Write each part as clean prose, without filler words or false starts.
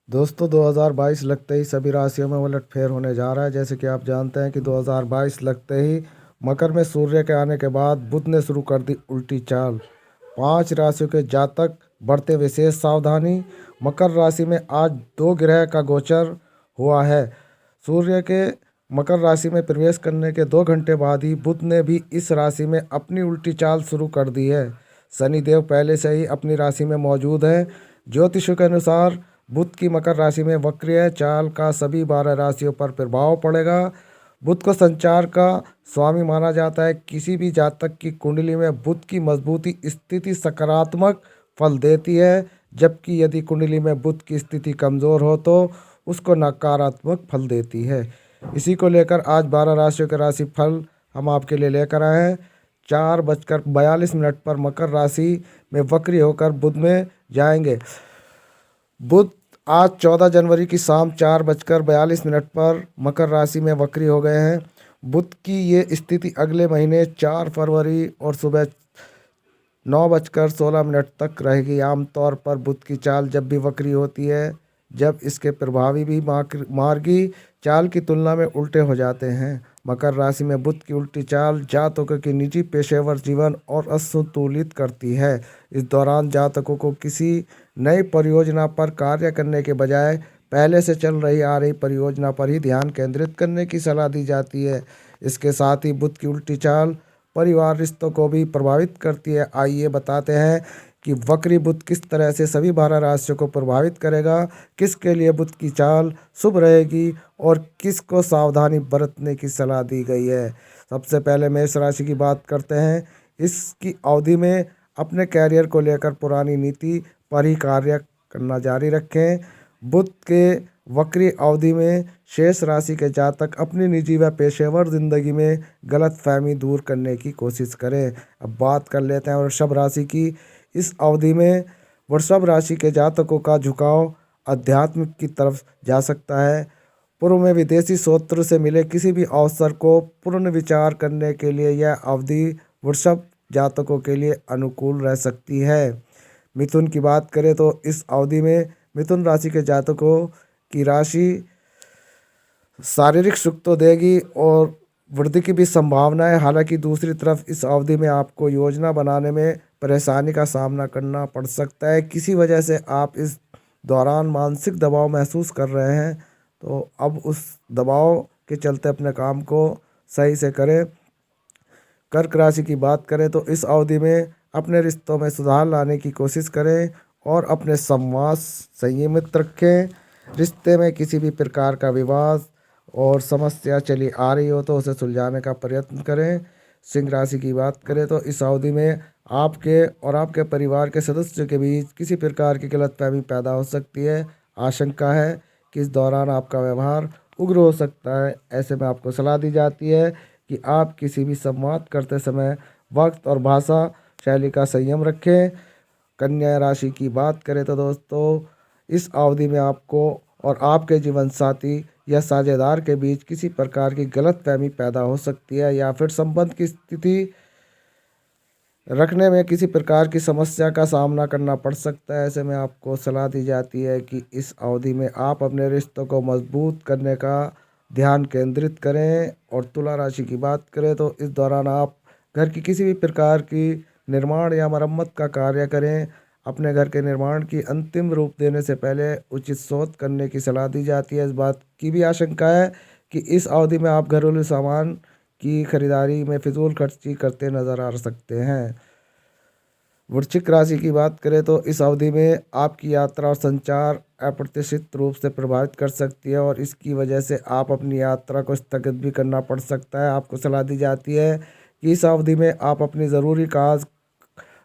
दोस्तों 2022 लगते ही सभी राशियों में उलटफेर होने जा रहा है। जैसे कि आप जानते हैं कि 2022 लगते ही मकर में सूर्य के आने के बाद बुध ने शुरू कर दी उल्टी चाल। 5 राशियों के जातक बरते विशेष सावधानी। मकर राशि में आज 2 ग्रह का गोचर हुआ है। सूर्य के मकर राशि में प्रवेश करने के 2 घंटे बाद ही बुध ने भी इस राशि में अपनी उल्टी चाल शुरू कर दी है। शनिदेव पहले से ही अपनी राशि में मौजूद है। ज्योतिषों के अनुसार बुध की मकर राशि में वक्रीय चाल का सभी 12 राशियों पर प्रभाव पड़ेगा। बुध को संचार का स्वामी माना जाता है। किसी भी जातक की कुंडली में बुध की मजबूती स्थिति सकारात्मक फल देती है, जबकि यदि कुंडली में बुध की स्थिति कमजोर हो तो उसको नकारात्मक फल देती है। इसी को लेकर आज 12 राशियों के राशि फल हम आपके लिए लेकर आए हैं। 4:42 पर मकर राशि में वक्री होकर बुध में जाएंगे। बुध आज 14 जनवरी की शाम 4:42 पर मकर राशि में वक्री हो गए हैं। बुध की ये स्थिति अगले महीने 4 फरवरी और सुबह 9:16 तक रहेगी। आमतौर पर बुध की चाल जब भी वक्री होती है, जब इसके प्रभावी भी मार्गी चाल की तुलना में उल्टे हो जाते हैं। मकर राशि में बुध की उल्टी चाल जातकों की निजी पेशेवर जीवन और असंतुलित करती है। इस दौरान जातकों को किसी नई परियोजना पर कार्य करने के बजाय पहले से चल रही आ रही परियोजना पर ही ध्यान केंद्रित करने की सलाह दी जाती है। इसके साथ ही बुध की उल्टी चाल परिवार रिश्तों को भी प्रभावित करती है। आइए बताते हैं कि वक्री बुध किस तरह से सभी 12 राशियों को प्रभावित करेगा, किसके लिए बुध की चाल शुभ रहेगी और किसको सावधानी बरतने की सलाह दी गई है। सबसे पहले मेष राशि की बात करते हैं। इसकी अवधि में अपने कैरियर को लेकर पुरानी नीति पर ही कार्य करना जारी रखें। बुध के वक्री अवधि में शेष राशि के जातक अपनी निजी व पेशेवर जिंदगी में गलतफहमी दूर करने की कोशिश करें। अब बात कर लेते हैं वृषभ राशि की। इस अवधि में वृषभ राशि के जातकों का झुकाव अध्यात्म की तरफ जा सकता है। पूर्व में विदेशी स्रोत से मिले किसी भी अवसर को पुनर्विचार करने के लिए यह अवधि वृषभ जातकों के लिए अनुकूल रह सकती है। मिथुन की बात करें तो इस अवधि में मिथुन राशि के जातकों की राशि शारीरिक सुख तो देगी और वृद्धि की भी संभावना है। हालांकि दूसरी तरफ इस अवधि में आपको योजना बनाने में परेशानी का सामना करना पड़ सकता है। किसी वजह से आप इस दौरान मानसिक दबाव महसूस कर रहे हैं, तो अब उस दबाव के चलते अपने काम को सही से करें। कर्क राशि की बात करें तो इस अवधि में अपने रिश्तों में सुधार लाने की कोशिश करें और अपने संवाद संयमित रखें। रिश्ते में किसी भी प्रकार का विवाद और समस्या चली आ रही हो तो उसे सुलझाने का प्रयत्न करें। सिंह राशि की बात करें तो इस अवधि में आपके और आपके परिवार के सदस्यों के बीच किसी प्रकार की गलतफहमी पैदा हो सकती है। आशंका है कि इस दौरान आपका व्यवहार उग्र हो सकता है। ऐसे में आपको सलाह दी जाती है कि आप किसी भी संवाद करते समय वक्त और भाषा शैली का संयम रखें। कन्या राशि की बात करें तो दोस्तों इस अवधि में आपको और आपके जीवन साथी या साझेदार के बीच किसी प्रकार की गलतफहमी पैदा हो सकती है या फिर संबंध की स्थिति रखने में किसी प्रकार की समस्या का सामना करना पड़ सकता है। ऐसे में आपको सलाह दी जाती है कि इस अवधि में आप अपने रिश्तों को मजबूत करने का ध्यान केंद्रित करें। और तुला राशि की बात करें तो इस दौरान आप घर की किसी भी प्रकार की निर्माण या मरम्मत का कार्य करें। अपने घर के निर्माण की अंतिम रूप देने से पहले उचित शोध करने की सलाह दी जाती है। इस बात की भी आशंका है कि इस अवधि में आप घरेलू सामान की खरीदारी में फिजूल खर्ची करते नजर आ सकते हैं। वृश्चिक राशि की बात करें तो इस अवधि में आपकी यात्रा और संचार अप्रत्याशित रूप से प्रभावित कर सकती है और इसकी वजह से आप अपनी यात्रा को स्थगित भी करना पड़ सकता है। आपको सलाह दी जाती है कि इस अवधि में आप अपनी ज़रूरी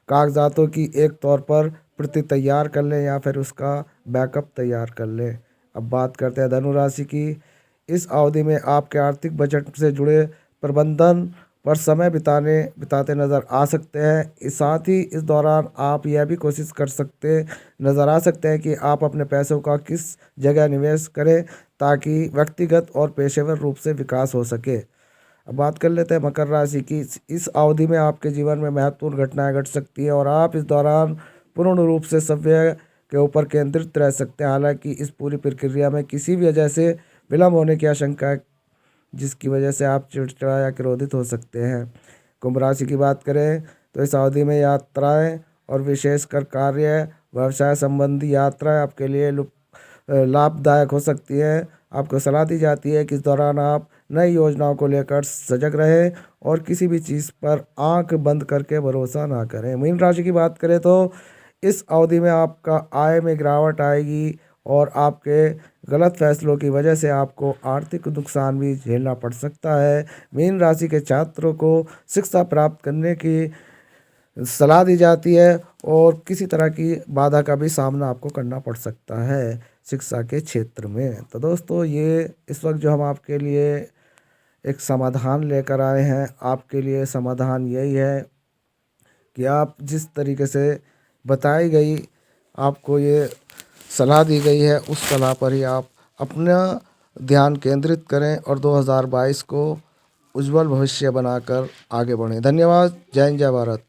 कागजातों की एक तौर पर प्रति तैयार कर लें या फिर उसका बैकअप तैयार कर लें। अब बात करते हैं धनु राशि की। इस अवधि में आपके आर्थिक बजट से जुड़े प्रबंधन पर समय बिताते नज़र आ सकते हैं। इस साथ ही इस दौरान आप यह भी कोशिश कर सकते नज़र आ सकते हैं कि आप अपने पैसों का किस जगह निवेश करें ताकि व्यक्तिगत और पेशेवर रूप से विकास हो सके। अब बात कर लेते हैं मकर राशि की। इस अवधि में आपके जीवन में महत्वपूर्ण घटनाएं घट सकती है और आप इस दौरान पूर्ण रूप से सभ्य के ऊपर केंद्रित रह सकते हैं। हालांकि इस पूरी प्रक्रिया में किसी भी वजह से विलम्ब होने की आशंका है, जिसकी वजह से आप चिड़चिड़ा या क्रोधित हो सकते हैं। कुंभ राशि की बात करें तो इस अवधि में यात्राएं और विशेषकर कार्य व्यवसाय संबंधी यात्राएं आपके लिए लाभदायक हो सकती है। आपको सलाह दी जाती है कि इस दौरान आप नई योजनाओं को लेकर सजग रहें और किसी भी चीज़ पर आंख बंद करके भरोसा ना करें। मीन राशि की बात करें तो इस अवधि में आपका आय में गिरावट आएगी और आपके गलत फैसलों की वजह से आपको आर्थिक नुकसान भी झेलना पड़ सकता है। मीन राशि के छात्रों को शिक्षा प्राप्त करने की सलाह दी जाती है और किसी तरह की बाधा का भी सामना आपको करना पड़ सकता है शिक्षा के क्षेत्र में। तो दोस्तों, ये इस वक्त जो हम आपके लिए एक समाधान लेकर आए हैं, आपके लिए समाधान यही है कि आप जिस तरीके से बताई गई, आपको ये सलाह दी गई है, उस सलाह पर ही आप अपना ध्यान केंद्रित करें और 2022 को उज्जवल भविष्य बनाकर आगे बढ़ें। धन्यवाद। जय हिंद, जय भारत।